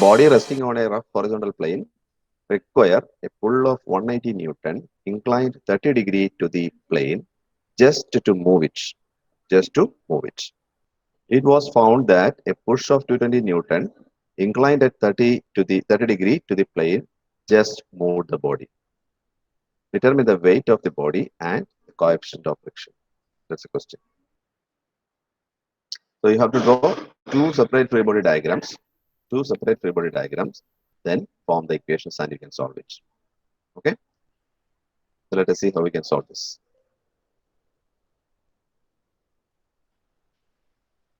body resting on a rough horizontal plane require a pull of 180 Newton inclined 30 degree to the plane just to move it. Just to move it. It was found that a push of 220 Newton inclined at 30 degree to the plane just moved the body. Determine the weight of the body and the coefficient of friction. That's the question. So you have to draw two separate free body diagrams, then form the equations and you can solve it. Okay. So let us see how we can solve this.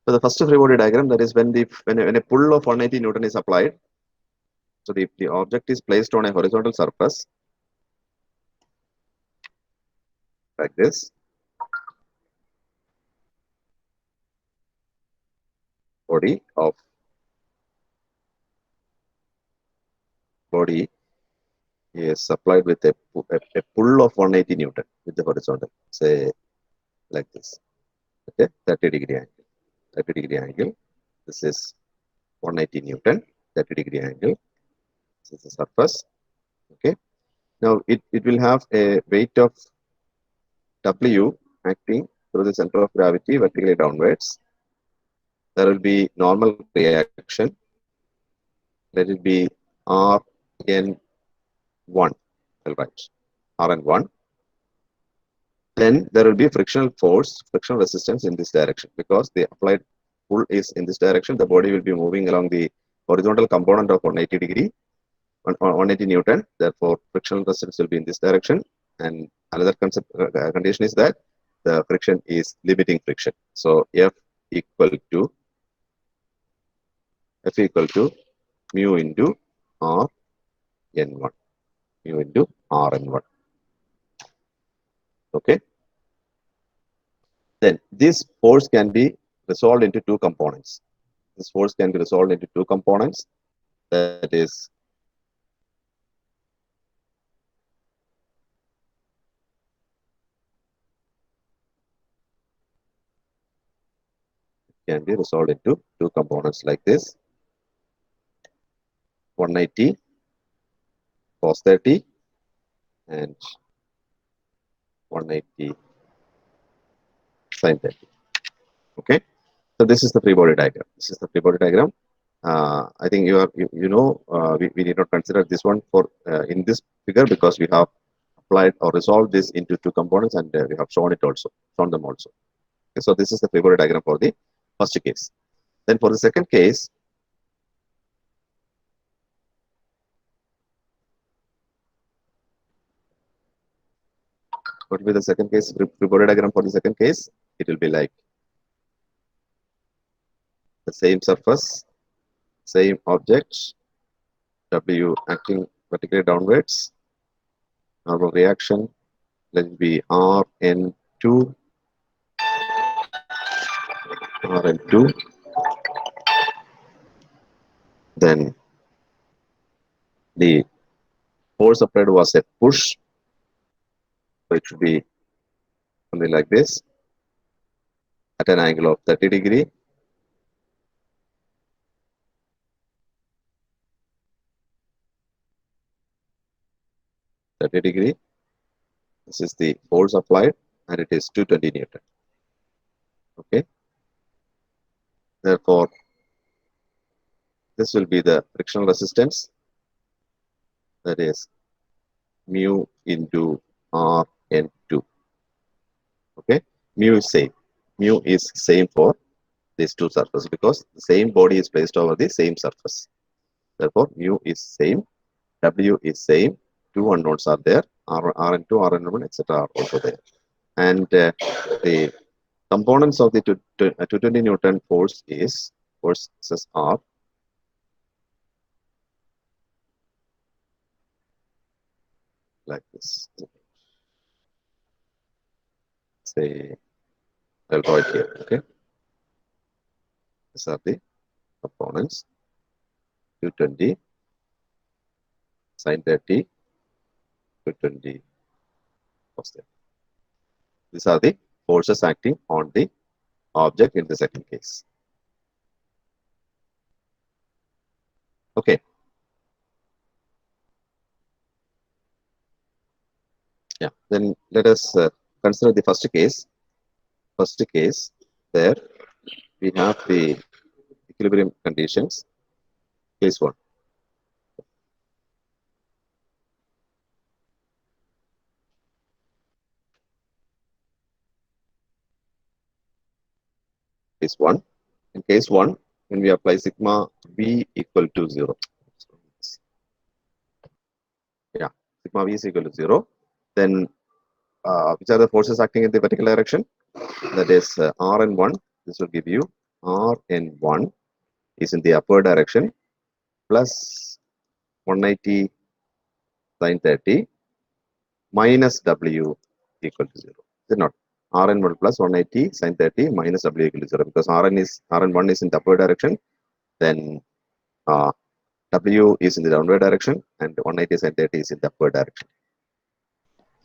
So the first free body diagram, that is when a pull of 180 Newton is applied. So the object is placed on a horizontal surface like this. Body is supplied with a pull of 180 Newton with the horizontal, say like this. Okay, 30 degree angle. 30 degree angle. This is 180 Newton, 30 degree angle. This is the surface. Okay. Now it will have a weight of W acting through the center of gravity vertically downwards. There will be normal reaction. Let it be Rn1. I'll write Rn1. Then there will be frictional force, frictional resistance in this direction because the applied pull is in this direction. The body will be moving along the horizontal component of 180 degree, 180 Newton. Therefore, frictional resistance will be in this direction. And another condition is that the friction is limiting friction. So F equal to mu into Rn1, mu into Rn1. Okay. Then this force can be resolved into two components. This force can be resolved into two components. That is can be resolved into two components like this. 180 cos 30 and 180 sin 30. Okay. So this is the free body diagram. This is the free body diagram. I think we need not consider this one for in this figure because we have applied or resolved this into two components and we have shown them also. Okay, so this is the free body diagram for the first case. Then for the second case, what will be the second case? Free body diagram for the second case, it will be like the same surface, same object, W acting vertically downwards, normal reaction, let it be Rn2, then the force applied was a push, so it should be something like this at an angle of 30 degree. This is the force applied and it is 220 Newton. Okay. Therefore, this will be the frictional resistance, that is mu into Rn2. Okay. Mu is same for these two surfaces because the same body is placed over the same surface. Therefore, mu is same, W is same, two unknowns are there, Rn2, Rn1, etc. are also there. And the components of the 220 Newton forces are like this. Say, I'll draw it here. Okay. These are the components. 220 sin 30, 220 cos 30. These are the forces acting on the object in the second case. Okay. Yeah. Then let us consider the first case. First case, there we have the equilibrium conditions. Case 1. Case 1. In case 1, when we apply sigma v equal to 0. Yeah, sigma v is equal to 0. Then which are the forces acting in the vertical direction? That is Rn1. This will give you Rn1 is in the upward direction plus 180 sin 30 minus W equal to 0. Is it not? Rn1 plus 180 sin 30 minus W equal to 0, because Rn1 is in the upward direction, then W is in the downward direction, and 180 sin 30 is in the upward direction.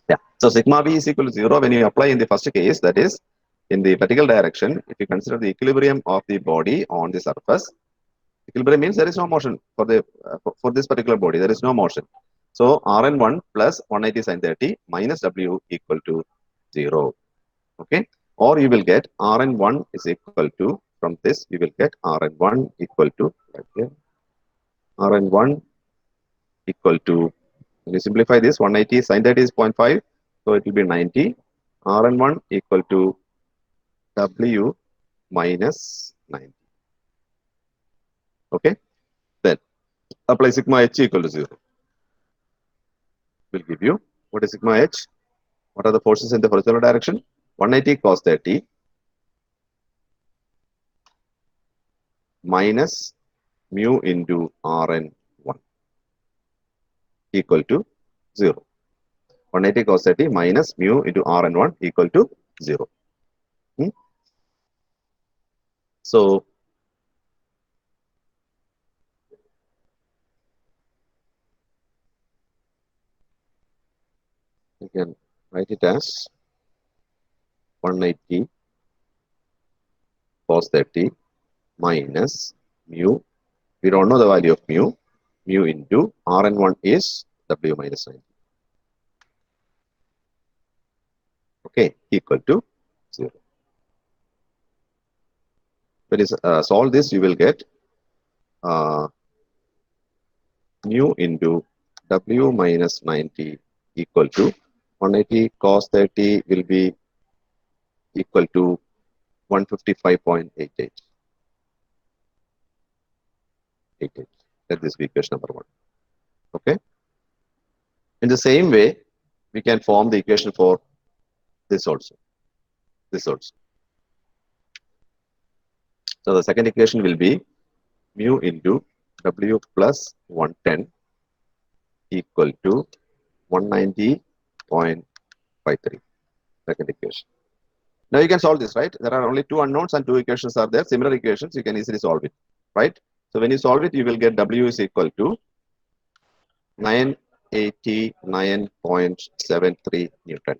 Yeah. So sigma v is equal to 0 when you apply in the first case, that is in the vertical direction. If you consider the equilibrium of the body on the surface, equilibrium means there is no motion for the for this particular body. There is no motion. So Rn1 plus 180 sin 30 minus W equal to 0. Okay. Or you will get Rn1 is equal to, from this you will get Rn1 equal to, okay, Rn1 equal to, when you simplify this, 180 sin 30 is 0.5, so it will be 90. Rn1 equal to W minus 90. Okay. Then apply sigma h equal to 0. Will give you, what is sigma h? What are the forces in the horizontal direction? 180 cos 30 minus mu into Rn1 equal to 0. 180 cos 30 minus mu into Rn1 equal to 0. So you can write it as 180 cos 30 minus mu. We don't know the value of mu. Mu into Rn1 is W minus 90. Okay, equal to 0. When you solve this, you will get mu into W minus 90 equal to 180 cos 30 will be equal to 155.88. Let this be equation number 1. Okay. In the same way, we can form the equation for this also. This also. So the second equation will be mu into W plus 110 equal to 190.53. Second equation. Now you can solve this, right? There are only two unknowns and two equations are there. Similar equations, you can easily solve it, right? So when you solve it, you will get W is equal to 989.73 Newton.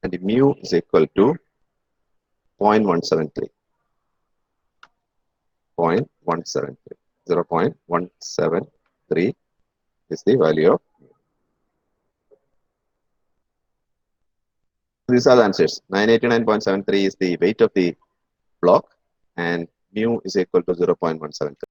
And mu is equal to 0.173. 0.173. 0.173 is the value of. These are the answers. 989.73 is the weight of the block, and mu is equal to 0.173.